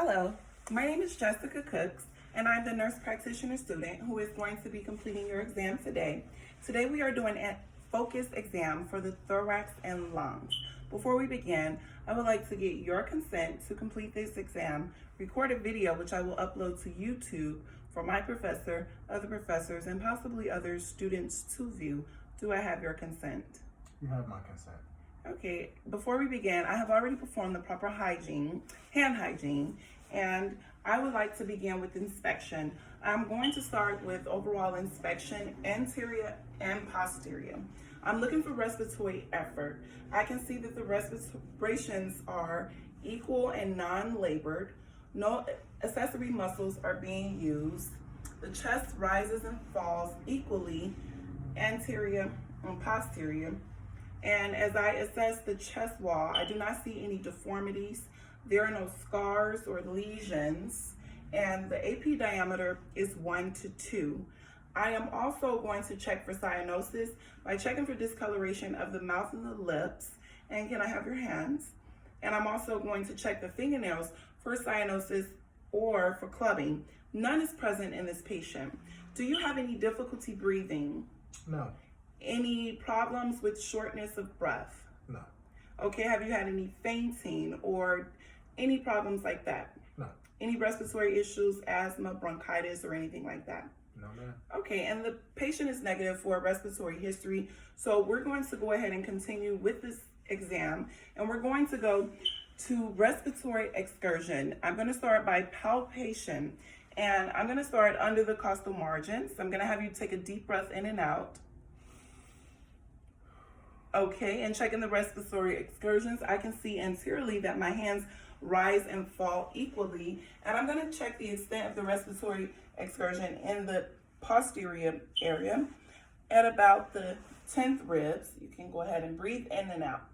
Hello, my name is Jessica Cooks, and I'm the nurse practitioner student who is going to be completing your exam today. Today we are doing a focused exam for the thorax and lungs. Before we begin, I would like to get your consent to complete this exam, record a video which I will upload to YouTube for my professor, other professors, and possibly other students to view. Do I have your consent? You have my consent. Okay, before we begin, I have already performed the proper hand hygiene, and I would like to begin with inspection. I'm going to start with overall inspection, anterior and posterior. I'm looking for respiratory effort. I can see that the respirations are equal and non-labored. No accessory muscles are being used. The chest rises and falls equally, anterior and posterior. And as I assess the chest wall, I do not see any deformities. There are no scars or lesions, and the AP diameter is 1 to 2. I am also going to check for cyanosis by checking for discoloration of the mouth and the lips. And can I have your hands? And I'm also going to check the fingernails for cyanosis or for clubbing. None is present in this patient. Do you have any difficulty breathing? No. Any problems with shortness of breath? No. Okay, have you had any fainting or any problems like that? No. Any respiratory issues, asthma, bronchitis, or anything like that? No, ma'am. Okay, and the patient is negative for a respiratory history, so we're going to go ahead and continue with this exam, and we're going to go to respiratory excursion. I'm going to start by palpation, and I'm going to start under the costal margins. I'm going to have you take a deep breath in and out. Okay, and checking the respiratory excursions, I can see anteriorly that my hands rise and fall equally. And I'm going to check the extent of the respiratory excursion in the posterior area at about the 10th ribs. You can go ahead and breathe in and out.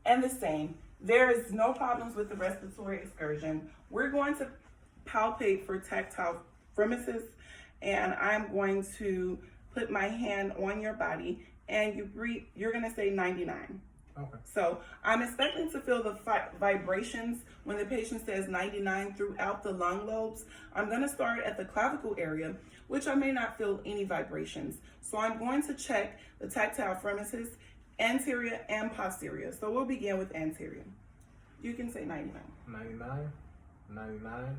And the same, there is no problems with the respiratory excursion. We're going to palpate for tactile premises, and I'm going to put my hand on your body, and you breathe. You're gonna say 99. Okay. So I'm expecting to feel the vibrations when the patient says 99 throughout the lung lobes. I'm gonna start at the clavicle area, which I may not feel any vibrations. So I'm going to check the tactile premises, anterior and posterior. So we'll begin with anterior. You can say 99. 99, 99,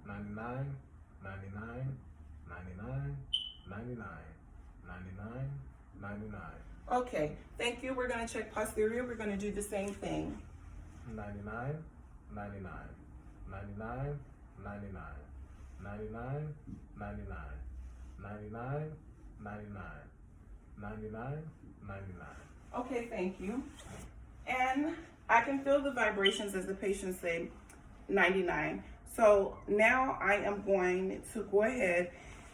99, 99, 99, 99. 99, 99. Okay, thank you. We're going to check posterior. We're going to do the same thing. 99, 99, 99, 99, 99, 99, 99, 99, 99, 99. Okay, thank you. And I can feel the vibrations as the patient say 99. So now I am going to go ahead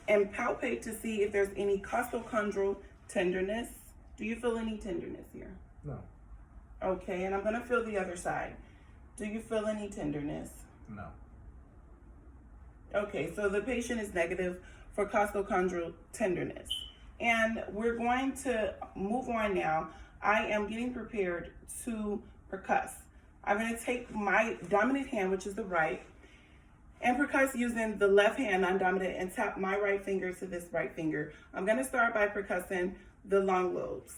and palpate to see if there's any costochondral tenderness. Do you feel any tenderness here? No. Okay, and I'm gonna feel the other side. Do you feel any tenderness? No. Okay, so the patient is negative for costochondral tenderness. And we're going to move on now. I am getting prepared to percuss. I'm gonna take my dominant hand, which is the right, and percuss using the left hand non-dominant and tap my right finger to this right finger. I'm going to start by percussing the lung lobes.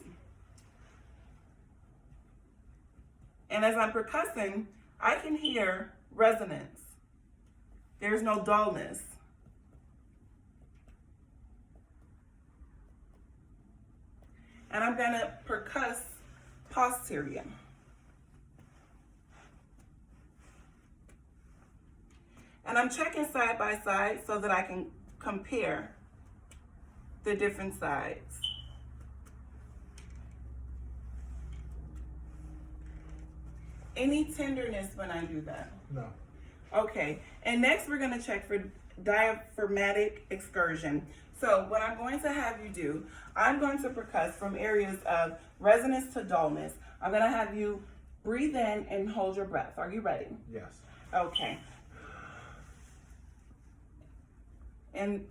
And as I'm percussing, I can hear resonance. There's no dullness. And I'm going to percuss posterior. And I'm checking side by side so that I can compare the different sides. Any tenderness when I do that? No. Okay, and next we're gonna check for diaphragmatic excursion. So what I'm going to have you do, I'm going to percuss from areas of resonance to dullness. I'm gonna have you breathe in and hold your breath. Are you ready? Yes. Okay. And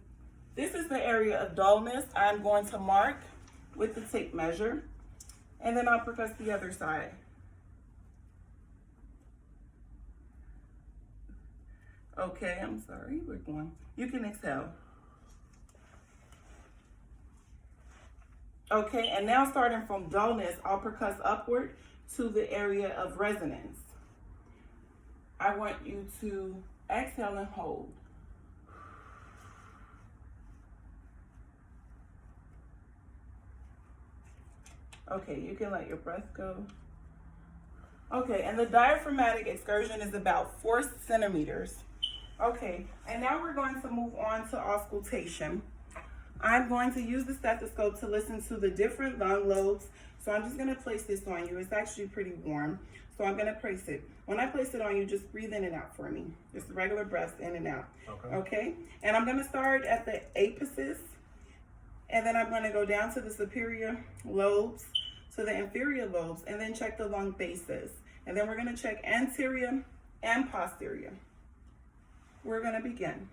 this is the area of dullness. I'm going to mark with the tape measure, and then I'll percuss the other side. Okay, I'm sorry. We're going. You can exhale. Okay, and now starting from dullness, I'll percuss upward to the area of resonance. I want you to exhale and hold. Okay, you can let your breath go. Okay, and the diaphragmatic excursion is about 4 centimeters. Okay, and now we're going to move on to auscultation. I'm going to use the stethoscope to listen to the different lung lobes. So I'm just going to place this on you. It's actually pretty warm. So I'm going to place it. When I place it on you, just breathe in and out for me. Just regular breaths in and out. Okay? And I'm going to start at the apices. And then I'm going to go down to the superior lobes, to the inferior lobes, and then check the lung bases. And then we're going to check anterior and posterior. We're going to begin.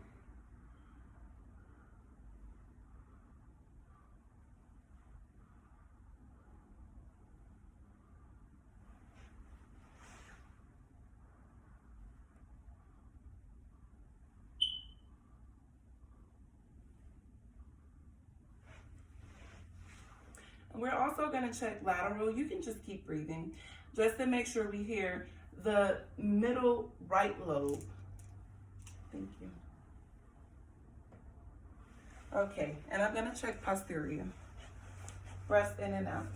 We're also going to check lateral. You can just keep breathing just to make sure we hear the middle right lobe. Thank you. Okay, and I'm going to check posterior. Breath in and out.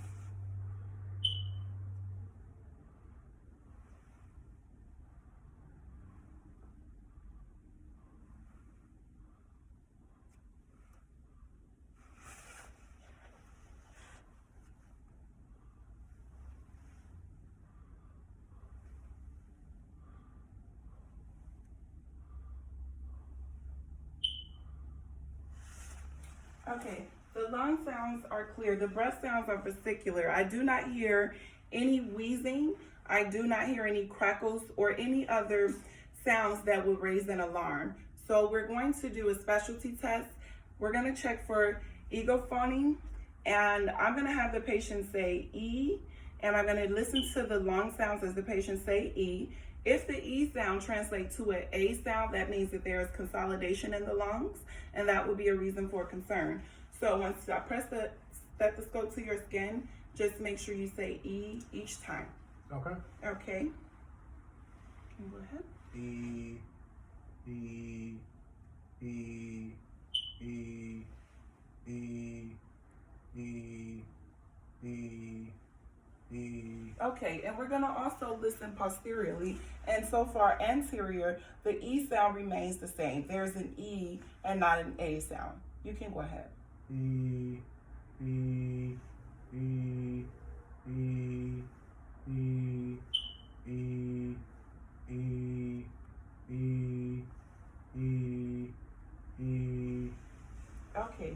Okay, the lung sounds are clear. The breath sounds are vesicular. I do not hear any wheezing. I do not hear any crackles or any other sounds that would raise an alarm. So we're going to do a specialty test. We're going to check for egophony, and I'm going to have the patient say E, and I'm going to listen to the lung sounds as the patient say E. If the E sound translates to an A sound, that means that there is consolidation in the lungs, and that would be a reason for concern. So once I press the stethoscope to your skin, just make sure you say E each time. Okay. Okay. Go ahead. E, E, E, E, E, E, E, E. Okay, and we're going to also listen posteriorly, and so far anterior, the E sound remains the same. There's an E and not an A sound. You can go ahead. E, E, E, E, E, E, E, E, E, E. Okay,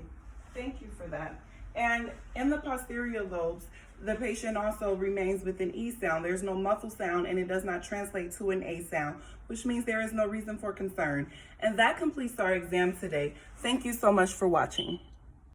thank you for that. And in the posterior lobes, the patient also remains with an E sound. There's no muffle sound, and it does not translate to an A sound, which means there is no reason for concern. And that completes our exam today. Thank you so much for watching.